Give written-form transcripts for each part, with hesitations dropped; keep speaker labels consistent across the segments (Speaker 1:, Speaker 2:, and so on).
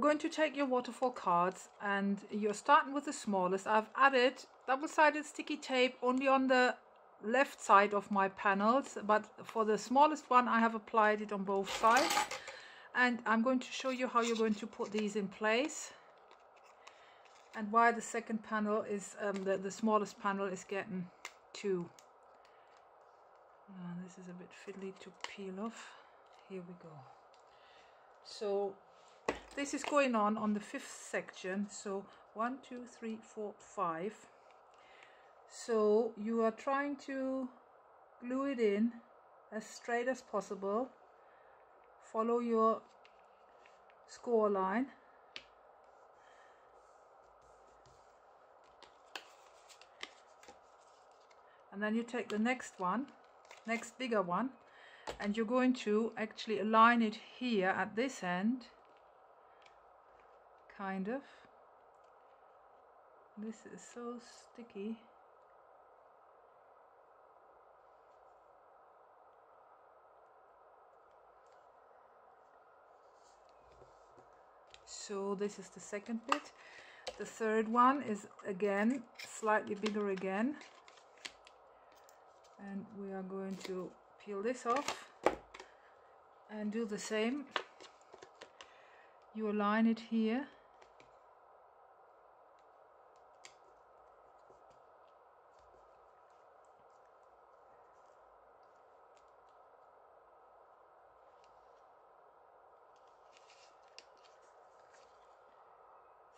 Speaker 1: going to take your waterfall cards and you're starting with the smallest. I've added double-sided sticky tape only on the left side of my panels, but for the smallest one I have applied it on both sides, and I'm going to show you how you're going to put these in place and why the second panel is the smallest panel is getting two. This is a bit fiddly to peel off. Here we go. So this is going on the fifth section, so 1 2 3 4 5. So you are trying to glue it in as straight as possible. Follow your score line. And then you take the next bigger one, and you're going to actually align it here at this end, kind of. This is so sticky. So this is the second bit. The third one is again slightly bigger again, and we are going to peel this off and do the same. You align it here,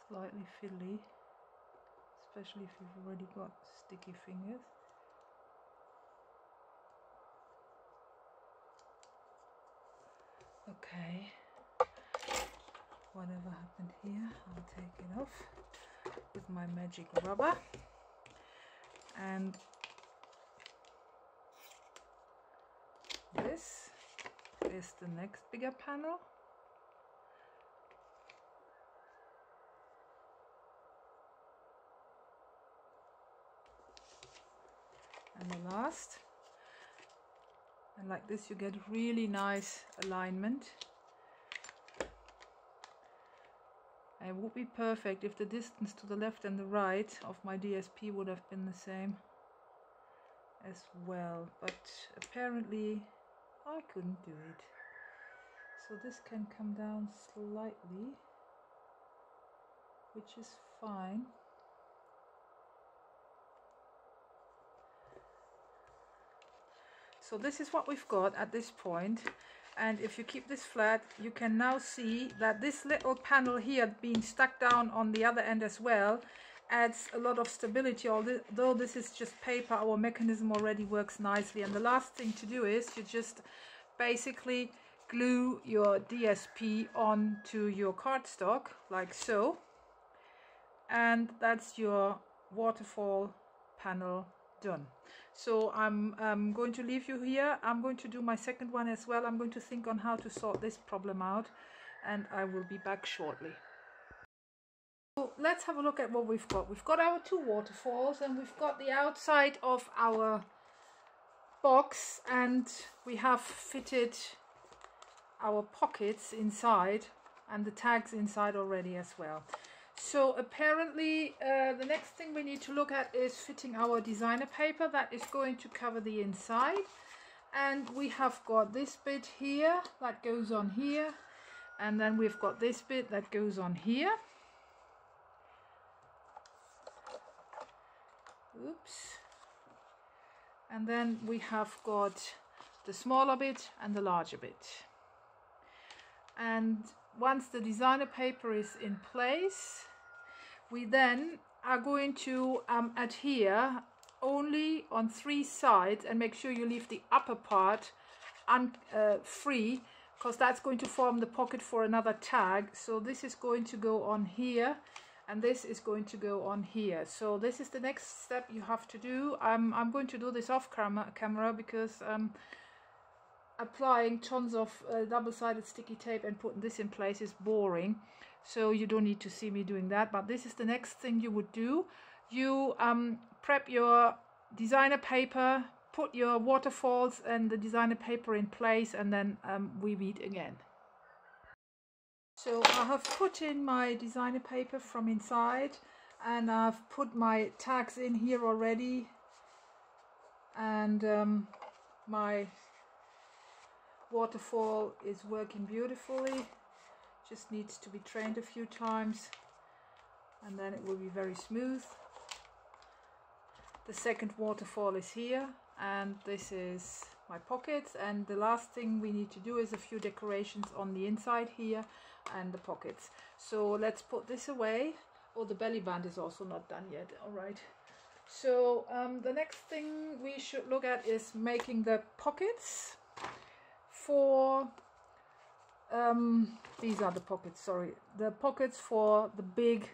Speaker 1: slightly fiddly, especially if you've already got sticky fingers. Okay, whatever happened here, I'll take it off with my magic rubber. And this is the next bigger panel. And the last. And like this you get really nice alignment. And it would be perfect if the distance to the left and the right of my DSP would have been the same as well, but apparently I couldn't do it. So this can come down slightly, which is fine. So this is what we've got at this point, and if you keep this flat, you can now see that this little panel here being stuck down on the other end as well adds a lot of stability. Although this is just paper, our mechanism already works nicely. And the last thing to do is you just basically glue your DSP onto your cardstock like so, and that's your waterfall panel done. So I'm going to leave you here. I'm going to do my second one as well. I'm going to think on how to sort this problem out, and I will be back shortly. So let's have a look at what we've got. We've got our two waterfalls, and we've got the outside of our box, and we have fitted our pockets inside and the tags inside already as well. So apparently the next thing we need to look at is fitting our designer paper that is going to cover the inside. And we have got this bit here that goes on here, and then we've got this bit that goes on here. Oops. And then we have got the smaller bit and the larger bit. And once the designer paper is in place, we then are going to adhere only on 3 sides, and make sure you leave the upper part free, because that's going to form the pocket for another tag. So this is going to go on here, and this is going to go on here. So this is the next step you have to do. I'm going to do this off camera because applying tons of double-sided sticky tape and putting this in place is boring, so you don't need to see me doing that. But this is the next thing you would do. You prep your designer paper, put your waterfalls and the designer paper in place, and then we meet again. So I have put in my designer paper from inside, and I've put my tags in here already, and my waterfall is working beautifully. Just needs to be trained a few times and then it will be very smooth. The second waterfall is here, and this is my pockets, and the last thing we need to do is a few decorations on the inside here and the pockets. So let's put this away. Oh, the belly band is also not done yet. All right, so the next thing we should look at is making the pockets for these are the pockets, sorry, the pockets for the big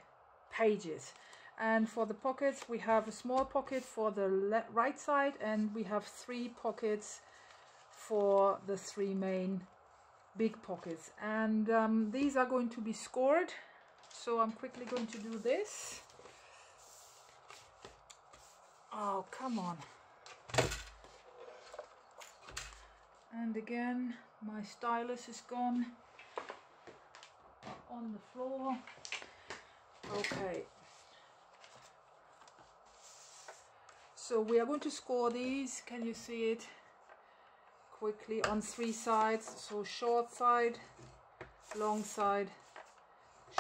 Speaker 1: pages. And for the pockets we have a small pocket for the right side, and we have 3 pockets for the 3 main big pockets, and these are going to be scored. So I'm quickly going to do this. Oh, come on. And again, my stylus is gone on the floor. Okay. So we are going to score these. Can you see it? Quickly on 3 sides. So short side, long side,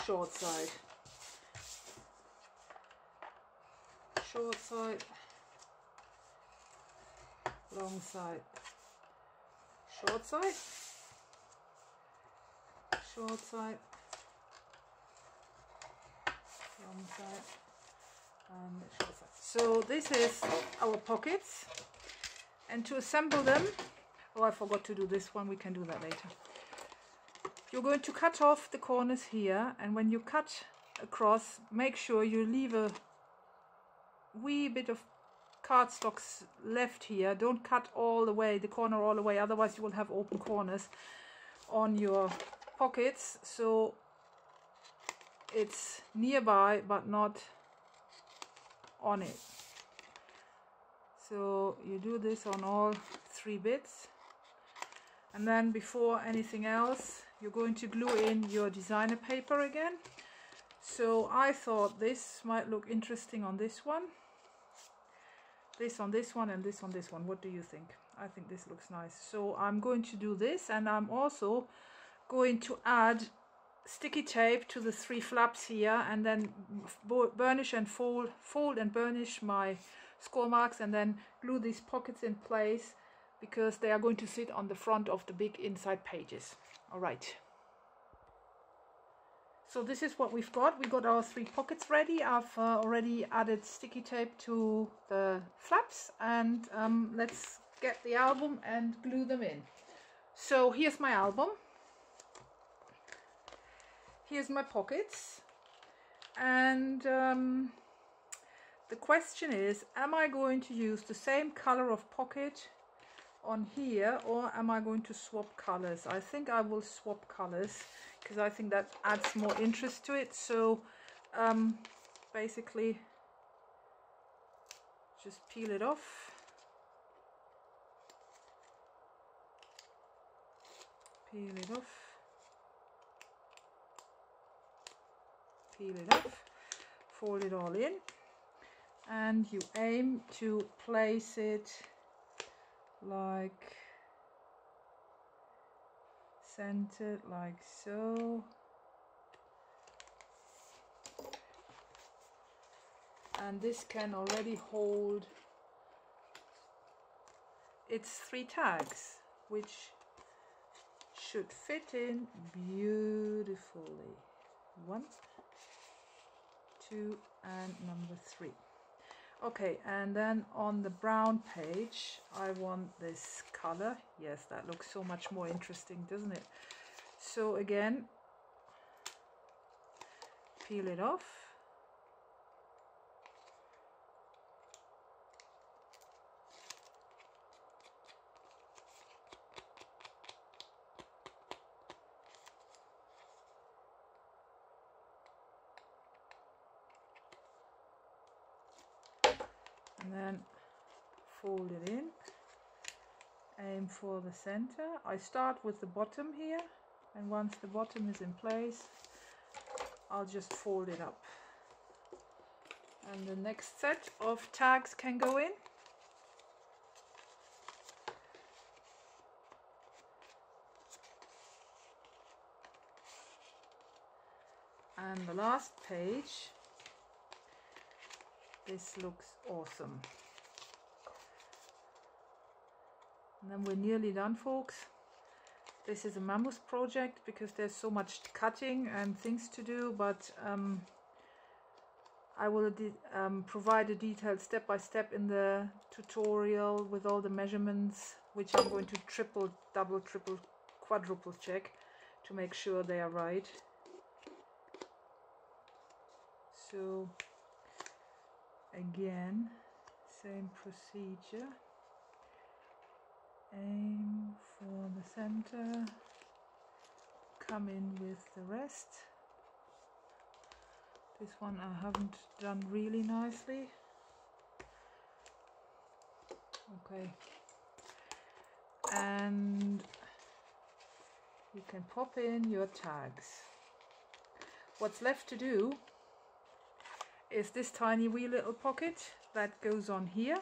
Speaker 1: short side. Short side, long side, short side, short side, long side, and short side. So this is our pockets, and to assemble them, oh, I forgot to do this one, we can do that later. You're going to cut off the corners here, and when you cut across, make sure you leave a wee bit of cardstock left here. Don't cut all the way, the corner all the way, otherwise you will have open corners on your pockets. So it's nearby but not on it. So you do this on all 3 bits, and then before anything else you're going to glue in your designer paper again. So I thought this might look interesting on this one, this on this one, and this on this one. What do you think? I think this looks nice. So I'm going to do this, and I'm also going to add sticky tape to the 3 flaps here, and then burnish and fold and burnish my score marks, and then glue these pockets in place because they are going to sit on the front of the big inside pages. All right. So this is what we've got. We got our 3 pockets ready. I've already added sticky tape to the flaps, and let's get the album and glue them in. So here's my album. Here's my pockets, and the question is, am I going to use the same color of pocket on here, or am I going to swap colors? I think I will swap colors because I think that adds more interest to it. So basically just peel it off, peel it off, peel it off, fold it all in, and you aim to place it like centered, like so. And this can already hold its 3 tags, which should fit in beautifully. 1, 2, and number 3. Okay, and then on the brown page I want this color. Yes, that looks so much more interesting, doesn't it? So again, peel it off, and then fold it in, aim for the center. I start with the bottom here and once the bottom is in place, I'll just fold it up. And the next set of tags can go in. And the last page, this looks awesome. And then we're nearly done, folks. This is a mammoth project because there's so much cutting and things to do, but I will provide a detailed step-by-step in the tutorial with all the measurements, which I'm going to triple, double, triple, quadruple check to make sure they are right. So again, same procedure. Aim for the center, come in with the rest. This one I haven't done really nicely. Okay, and you can pop in your tags. What's left to do is this tiny wee little pocket that goes on here.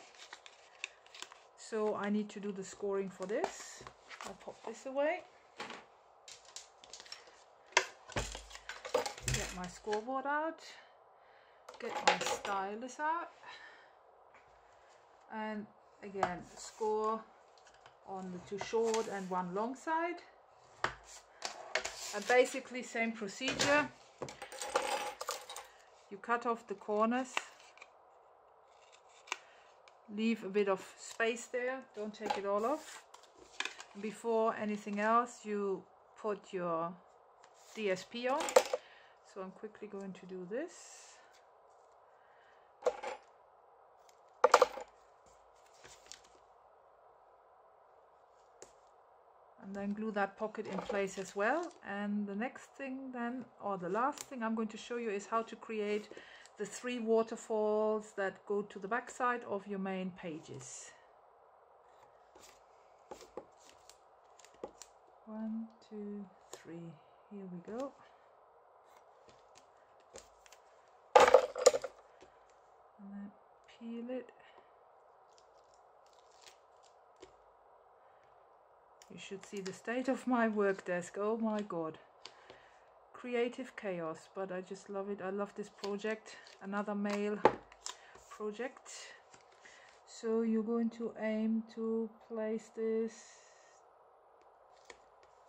Speaker 1: So I need to do the scoring for this. I'll pop this away. Get my scoreboard out. Get my stylus out. And again, score on the 2 short and 1 long side. And basically same procedure. You cut off the corners. Leave a bit of space there, don't take it all off. Before anything else, you put your DSP on. So I'm quickly going to do this. And then glue that pocket in place as well. And the next thing then, or the last thing I'm going to show you is how to create the 3 waterfalls that go to the back side of your main pages. 1, 2, 3. Here we go. And then peel it. You should see the state of my work desk. Oh my god. Creative chaos, but I just love it. I love this project. Another mail project. So you're going to aim to place this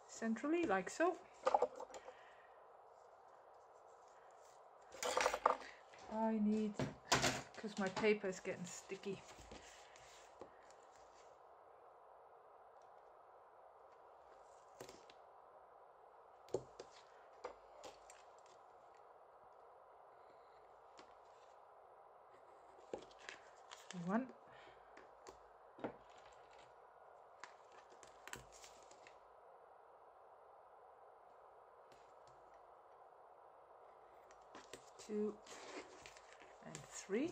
Speaker 1: centrally, like so. I need, because my paper is getting sticky. One. Two and 3.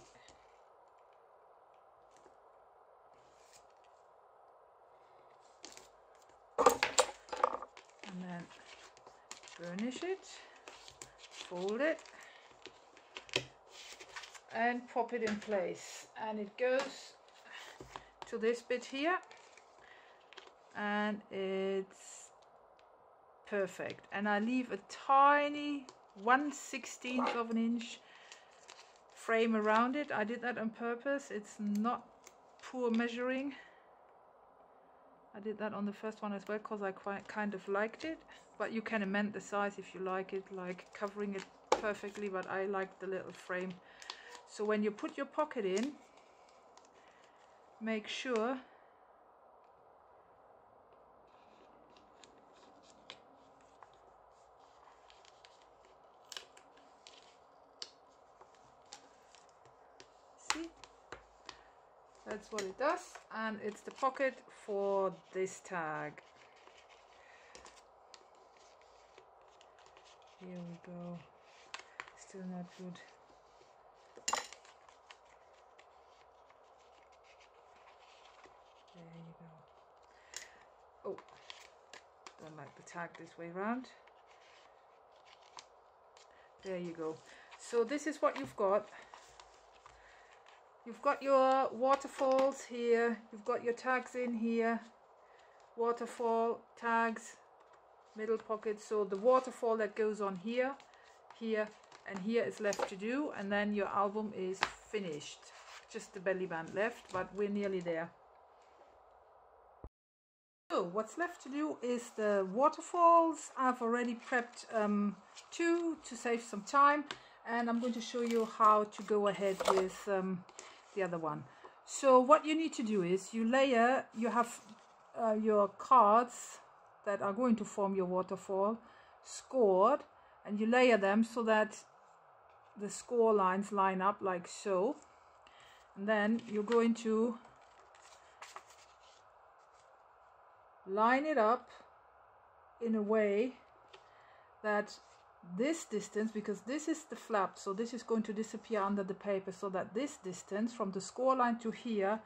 Speaker 1: And then burnish it, fold it, and pop it in place. And it goes to this bit here, and it's perfect. And I leave a tiny 1/16 of an inch frame around it. I did that on purpose. It's not poor measuring. I did that on the first one as well because I kind of liked it, but you can amend the size if you like it, like covering it perfectly, but I like the little frame. So when you put your pocket in, make sure see, that's what it does, and it's the pocket for this tag. Here we go. Still not good. There you go. Oh, Don't like the tag this way around. There you go. So this is what you've got. You've got your waterfalls here, you've got your tags in here, waterfall, tags, middle pocket. So the waterfall that goes on here, here and here is left to do, and then your album is finished. Just the belly band left, but we're nearly there. So what's left to do is the waterfalls. I've already prepped 2 to save some time, and I'm going to show you how to go ahead with the other one. So what you need to do is you layer, you have your cards that are going to form your waterfall scored, and you layer them so that the score lines line up like so, and then you're going to line it up in a way that this distance, because this is the flap, so this is going to disappear under the paper, so that this distance from the score line to here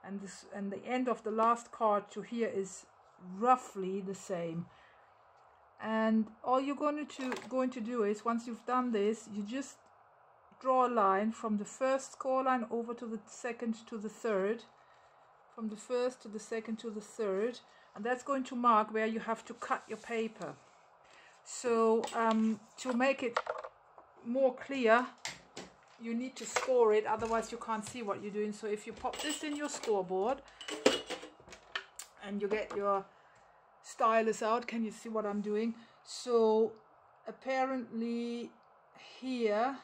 Speaker 1: and this and the end of the last card to here is roughly the same. And all you're going to do is, once you've done this, you just draw a line from the first score line over to the second to the third, from the first to the second to the third, and that's going to mark where you have to cut your paper. So to make it more clear, you need to score it, otherwise you can't see what you're doing. So if you pop this in your scoreboard and you get your stylus out, can you see what I'm doing? So apparently here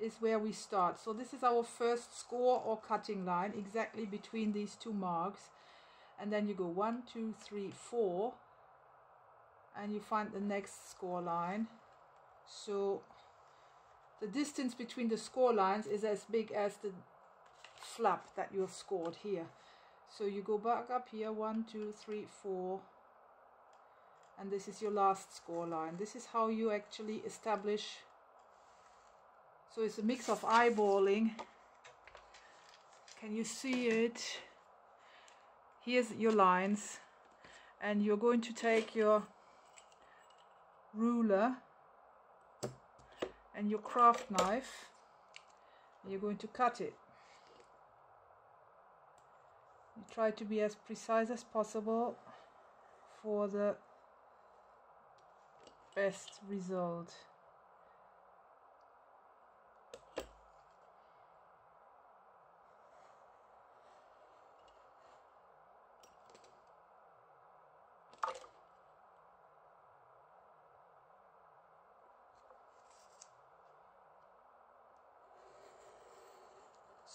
Speaker 1: is where we start. So this is our first score or cutting line, exactly between these two marks, and then you go 1, 2, 3, 4, and you find the next score line. So the distance between the score lines is as big as the flap that you have scored here. So you go back up here, 1, 2, 3, 4, and this is your last score line. This is how you actually establish. So it's a mix of eyeballing. Can you see it? Here's your lines, and you're going to take your ruler and your craft knife, and you're going to cut it. You try to be as precise as possible for the best result.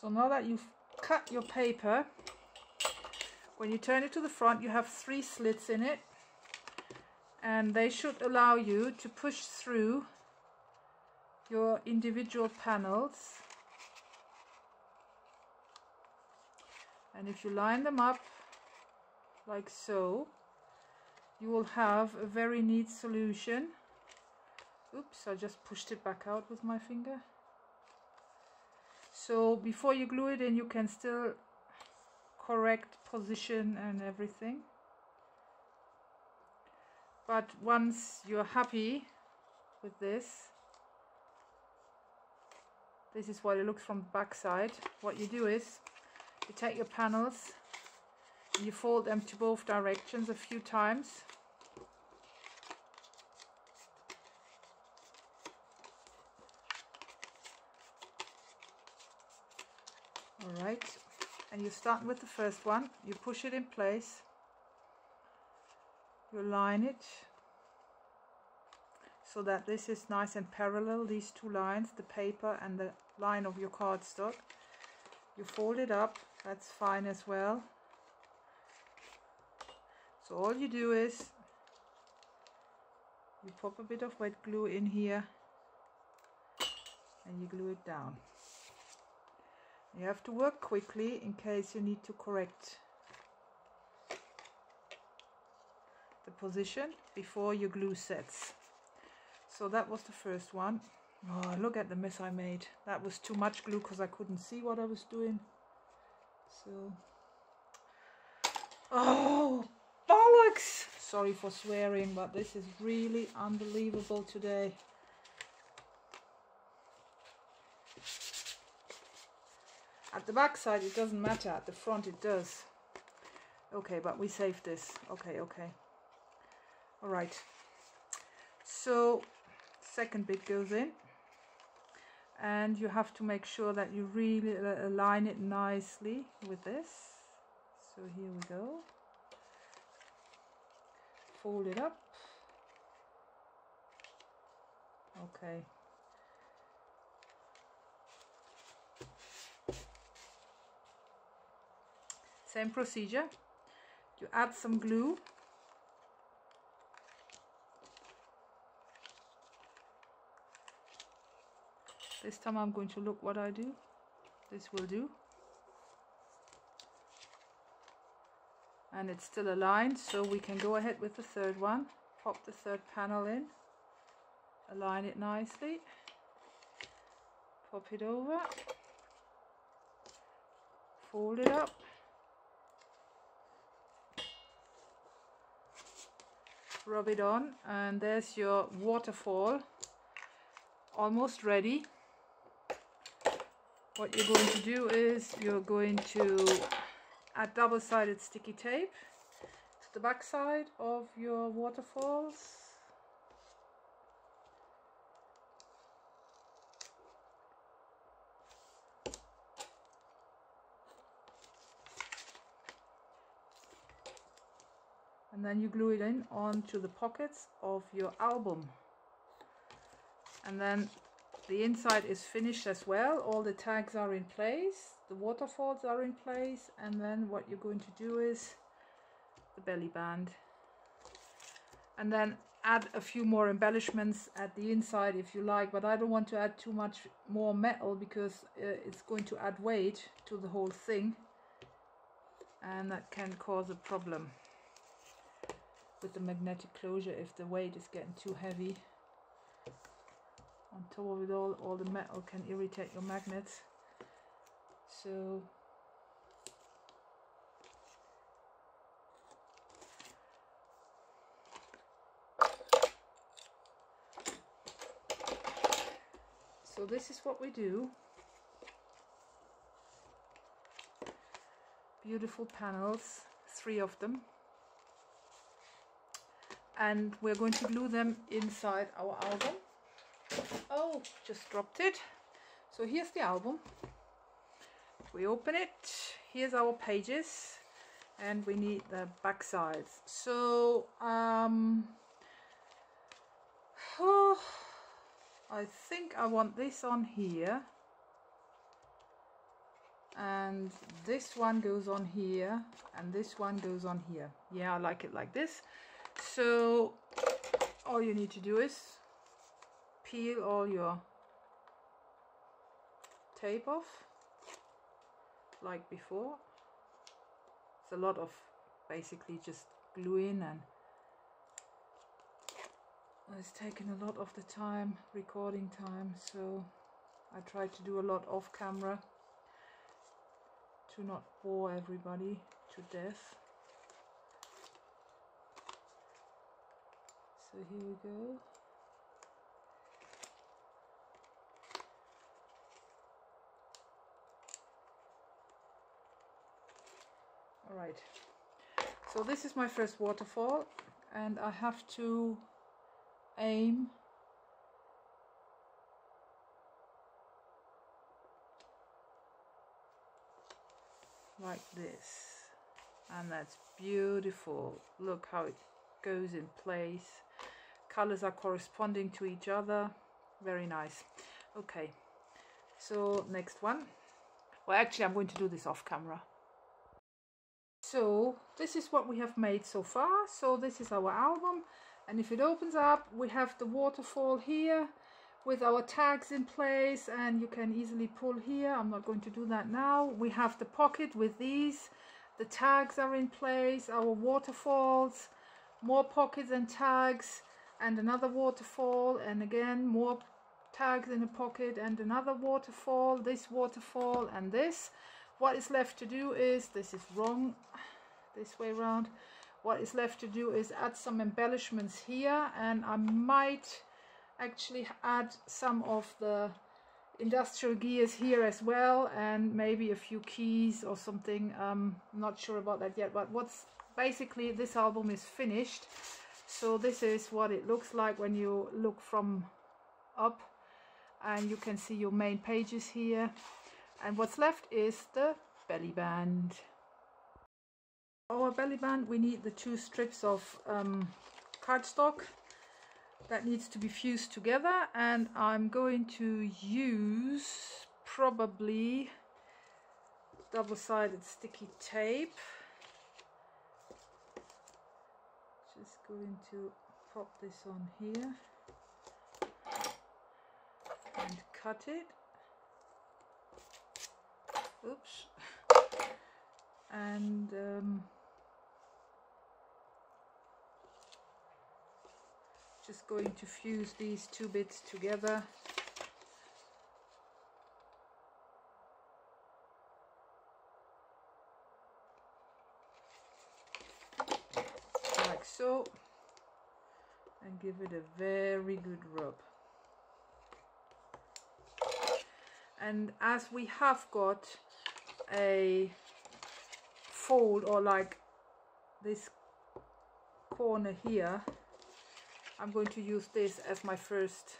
Speaker 1: So now that you've cut your paper, when you turn it to the front, you have 3 slits in it, and they should allow you to push through your individual panels. And if you line them up like so, you will have a very neat solution. Oops, I just pushed it back out with my finger. So before you glue it in, you can still correct position and everything. But once you're happy with this, this is what it looks from the back side. What you do is you take your panels and you fold them to both directions a few times. Alright, and you start with the first one, you push it in place, you line it so that this is nice and parallel, these two lines, the paper and the line of your cardstock. You fold it up, that's fine as well. So all you do is you pop a bit of wet glue in here and you glue it down. You have to work quickly in case you need to correct the position before your glue sets. So that was the first one. Oh, look at the mess I made. That was too much glue because I couldn't see what I was doing. So, oh, bollocks! sorry for swearing, but this is really unbelievable today. At the back side it doesn't matter, at the front it does. Okay, but we saved this. Okay. All right. So second bit goes in, and you have to make sure that you really align it nicely with this. So here we go. Fold it up. Okay. Same procedure. You add some glue. This time I'm going to look what I do. This will do. And it's still aligned, so we can go ahead with the third one. Pop the third panel in. Align it nicely. Pop it over. Fold it up. Rub it on, and there's your waterfall. Almost ready. What you're going to do is you're going to add double-sided sticky tape to the back side of your waterfalls. And then you glue it in onto the pockets of your album. And then the inside is finished as well. All the tags are in place, the waterfalls are in place, and then what you're going to do is the belly band. And then add a few more embellishments at the inside if you like, but I don't want to add too much more metal because it's going to add weight to the whole thing, and that can cause a problem with the magnetic closure if the weight is getting too heavy. On top of it all the metal can irritate your magnets. So this is what we do. Beautiful panels, 3 of them. And we're going to glue them inside our album. Oh, just dropped it. So here's the album. We open it. Here's our pages, and we need the back sides. So I think I want this on here, and this one goes on here, and this one goes on here. Yeah, I like it like this. So all you need to do is peel all your tape off like before. It's a lot of basically just gluing, and it's taken a lot of the time, recording time, so I try to do a lot off camera to not bore everybody to death. So here we go. Alright, so this is my first waterfall, and I have to aim like this, and that's beautiful. Look how it goes in place. Colors are corresponding to each other. Very nice. Okay, so next one. Well, actually I'm going to do this off camera. So this is what we have made so far. So this is our album, and if it opens up, we have the waterfall here with our tags in place, and you can easily pull here. I'm not going to do that now. We have the pocket with these. The tags are in place, our waterfalls, more pockets and tags, and another waterfall, and again more tags in a pocket, and another waterfall, this waterfall, and this. What is left to do is, this is wrong, this way around, what is left to do is add some embellishments here, and I might actually add some of the industrial gears here as well, and maybe a few keys or something. I'm not sure about that yet, but what's basically, this album is finished. So this is what it looks like when you look from up, and you can see your main pages here, and what's left is the belly band. Our belly band, we need the 2 strips of cardstock that needs to be fused together, and I'm going to use probably double-sided sticky tape. Just going to pop this on here and cut it. Oops. And just going to fuse these 2 bits together. Like so. And give it a very good rub. And as we have got a fold, or like this corner here, I'm going to use this as my first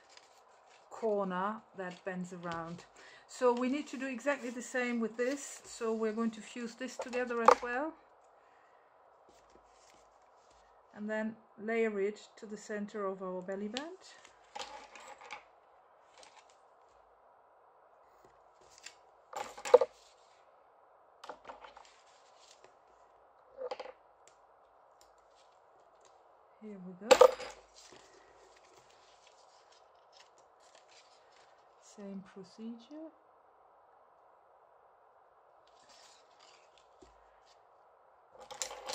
Speaker 1: corner that bends around. So we need to do exactly the same with this, so we're going to fuse this together as well, and then layer it to the center of our belly band. Here we go. Same procedure.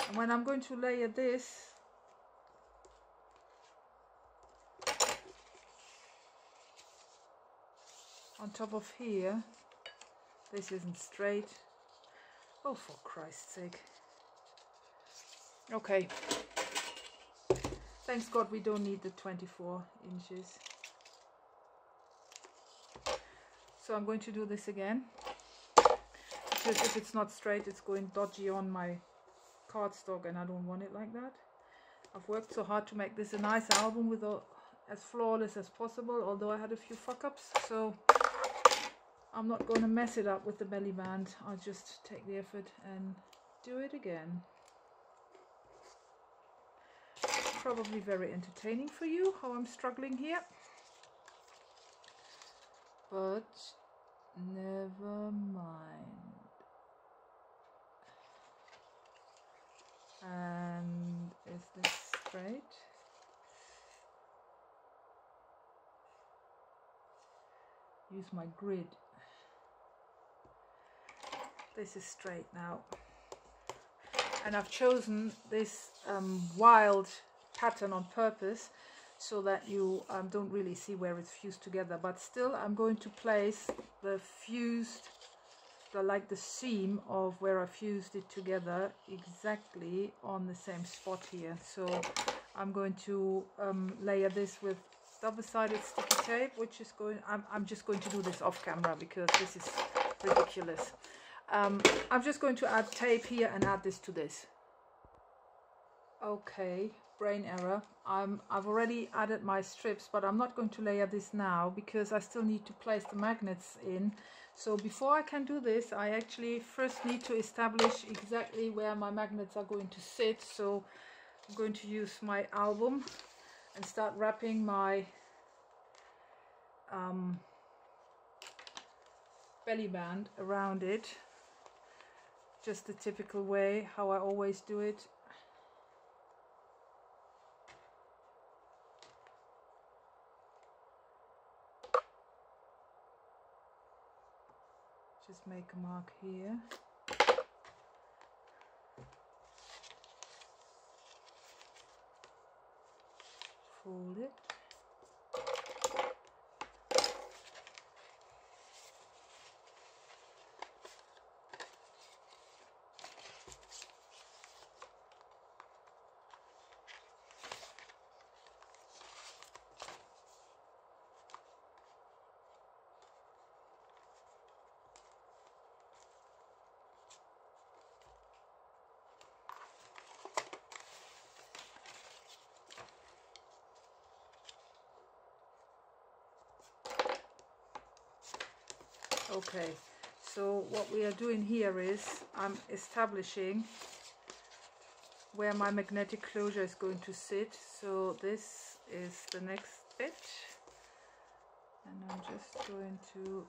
Speaker 1: And when I'm going to layer this, on top of here, this isn't straight. Oh, for Christ's sake. Okay. Thanks God we don't need the 24 inches. So I'm going to do this again, because if it's not straight, it's going dodgy on my cardstock, and I don't want it like that. I've worked so hard to make this a nice album with as flawless as possible, although I had a few fuck-ups, so I'm not going to mess it up with the belly band. I'll just take the effort and do it again. Probably very entertaining for you how I'm struggling here, but never mind. And is this straight? Use my grid. This is straight now, and I've chosen this wild pattern on purpose so that you don't really see where it's fused together, but still I'm going to place the fused, the seam of where I fused it together exactly on the same spot here. So I'm going to layer this with double-sided sticky tape, which is I'm just going to do this off camera because this is ridiculous. I'm just going to add tape here and add this to this. Okay, brain error. I've already added my strips, but I'm not going to layer this now because I still need to place the magnets in. So before I can do this, I actually first need to establish exactly where my magnets are going to sit. So I'm going to use my album and start wrapping my belly band around it, just the typical way how I always do it. Just make a mark here. Fold it. Okay, so what we are doing here is I'm establishing where my magnetic closure is going to sit. So this is the next bit, and I'm just going to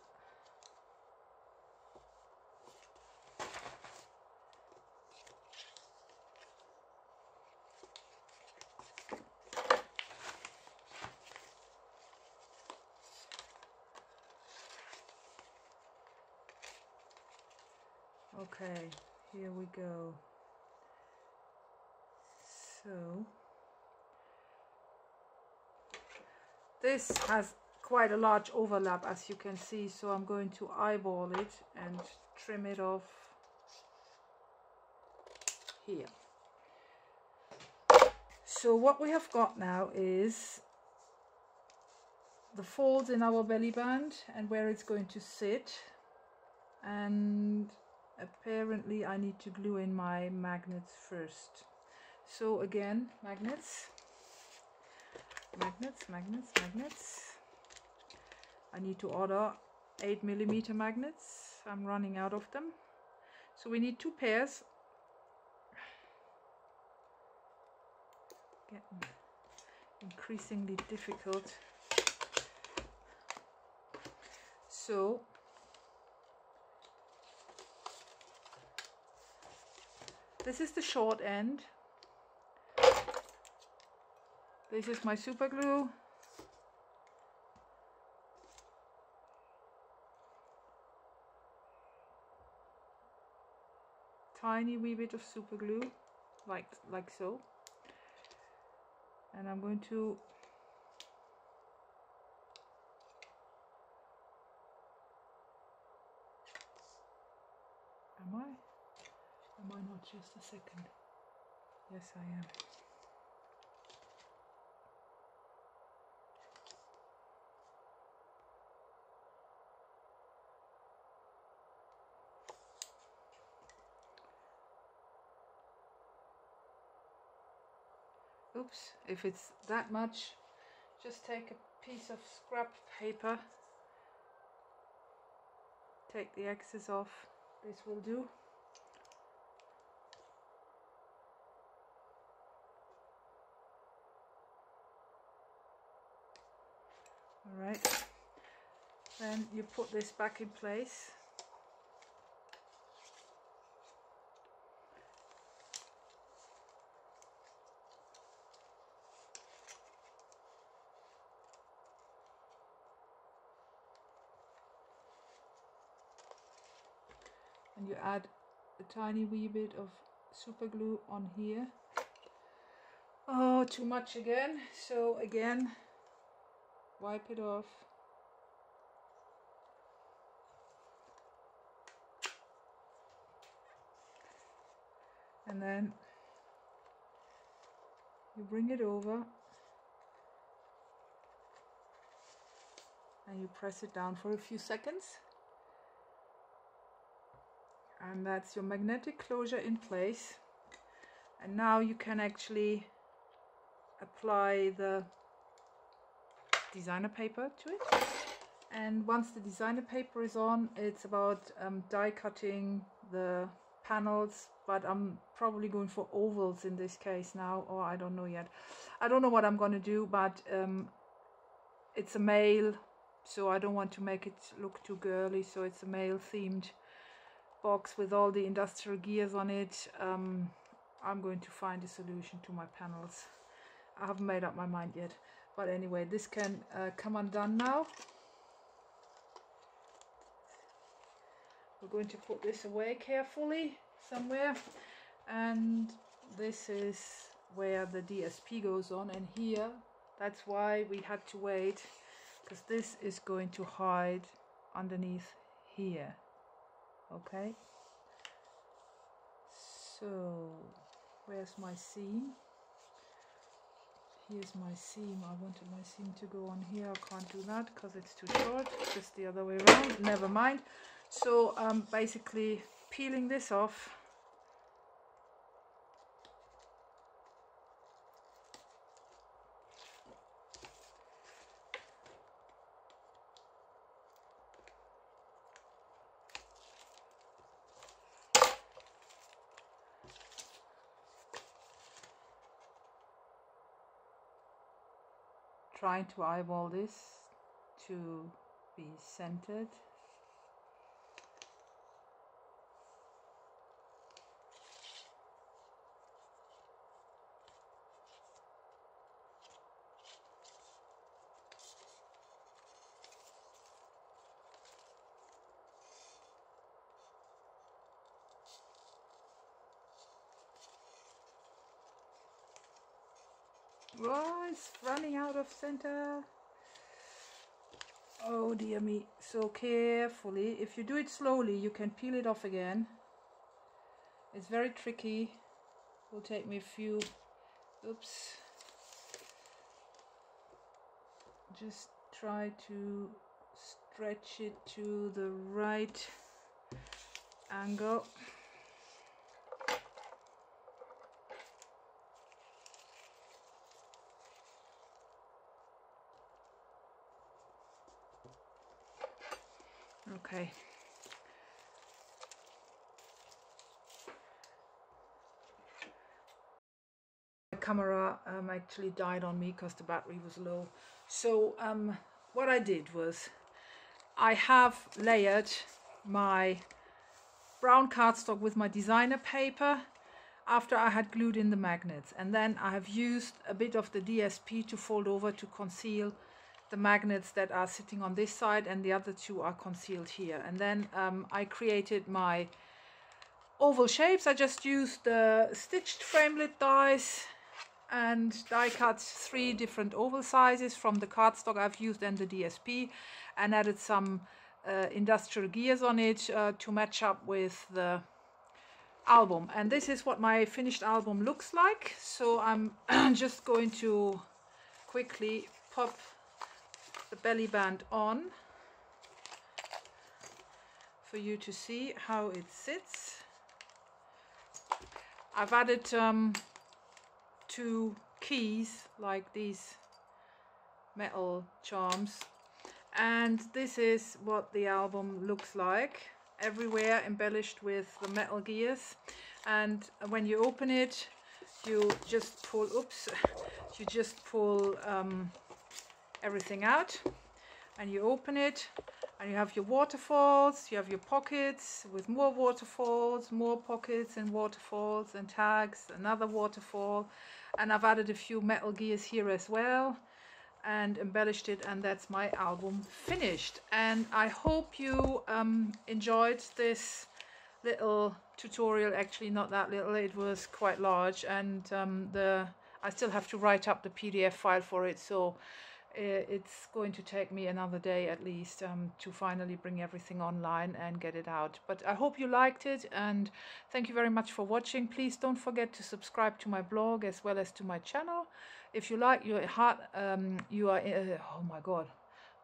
Speaker 1: okay, here we go. So this has quite a large overlap, as you can see, so I'm going to eyeball it and trim it off here. So what we have got now is the folds in our belly band and where it's going to sit, and apparently I need to glue in my magnets first. So again, magnets. I need to order 8mm magnets. I'm running out of them. So we need 2 pairs. Getting increasingly difficult. So this is the short end. This is my super glue. Tiny wee bit of super glue, like so. And I'm going to am I not? Just a second. Yes, I am. Oops, if it's that much, just take a piece of scrap paper, take the excess off. This will do. Alright, then you put this back in place. And you add a tiny wee bit of super glue on here. Oh, too much again. So again, wipe it off. And then you bring it over and you press it down for a few seconds. And that's your magnetic closure in place. And now you can actually apply the designer paper to it. And once the designer paper is on, it's about die cutting the panels, but I'm probably going for ovals in this case now, or I don't know yet. I don't know what I'm going to do, but it's a male, so I don't want to make it look too girly, so it's a male themed box with all the industrial gears on it. I'm going to find a solution to my panels. I haven't made up my mind yet, but anyway, this can come undone now. We're going to put this away carefully somewhere, and this is where the DSP goes on, and here, that's why we had to wait, because this is going to hide underneath here. Okay, so where's my seam? Here's my seam. I wanted my seam to go on here. I can't do that because it's too short. Just the other way around. Never mind. So I'm basically peeling this off. trying to eyeball this to be centered. Oh, it's running out of center. Oh dear me. So carefully. If you do it slowly, you can peel it off again. It's very tricky. It will take me a few. Oops. Just try to stretch it to the right angle. Okay. My camera actually died on me because the battery was low. So what I did was I have layered my brown cardstock with my designer paper after I had glued in the magnets, and then I have used a bit of the DSP to fold over to conceal the magnets that are sitting on this side, and the other two are concealed here. And then I created my oval shapes. I just used the stitched framelit dies and die cut 3 different oval sizes from the cardstock I've used and the DSP, and added some industrial gears on it to match up with the album. And this is what my finished album looks like. So I'm just going to quickly pop the belly band on for you to see how it sits. I've added 2 keys like these metal charms, and this is what the album looks like, everywhere embellished with the metal gears. And when you open it, you just pull, you just pull everything out, and you open it, and you have your waterfalls, you have your pockets with more waterfalls, more pockets and waterfalls and tags, another waterfall. And I've added a few metal gears here as well and embellished it, and that's my album finished. And I hope you enjoyed this little tutorial. Actually not that little, it was quite large, and I still have to write up the PDF file for it, so it's going to take me another day at least to finally bring everything online and get it out. But I hope you liked it, and thank you very much for watching. Please don't forget to subscribe to my blog as well as to my channel. If you like your heart, oh my god,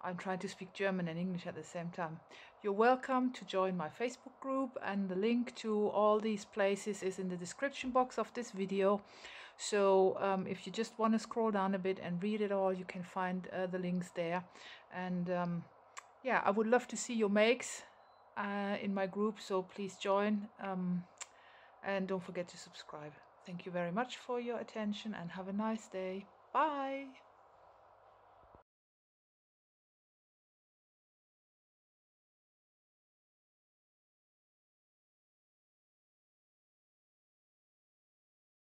Speaker 1: I'm trying to speak German and English at the same time. You're welcome to join my Facebook group, and the link to all these places is in the description box of this video. So if you just want to scroll down a bit and read it all, you can find the links there. And yeah, I would love to see your makes in my group, so please join, and don't forget to subscribe. Thank you very much for your attention, and have a nice day. Bye.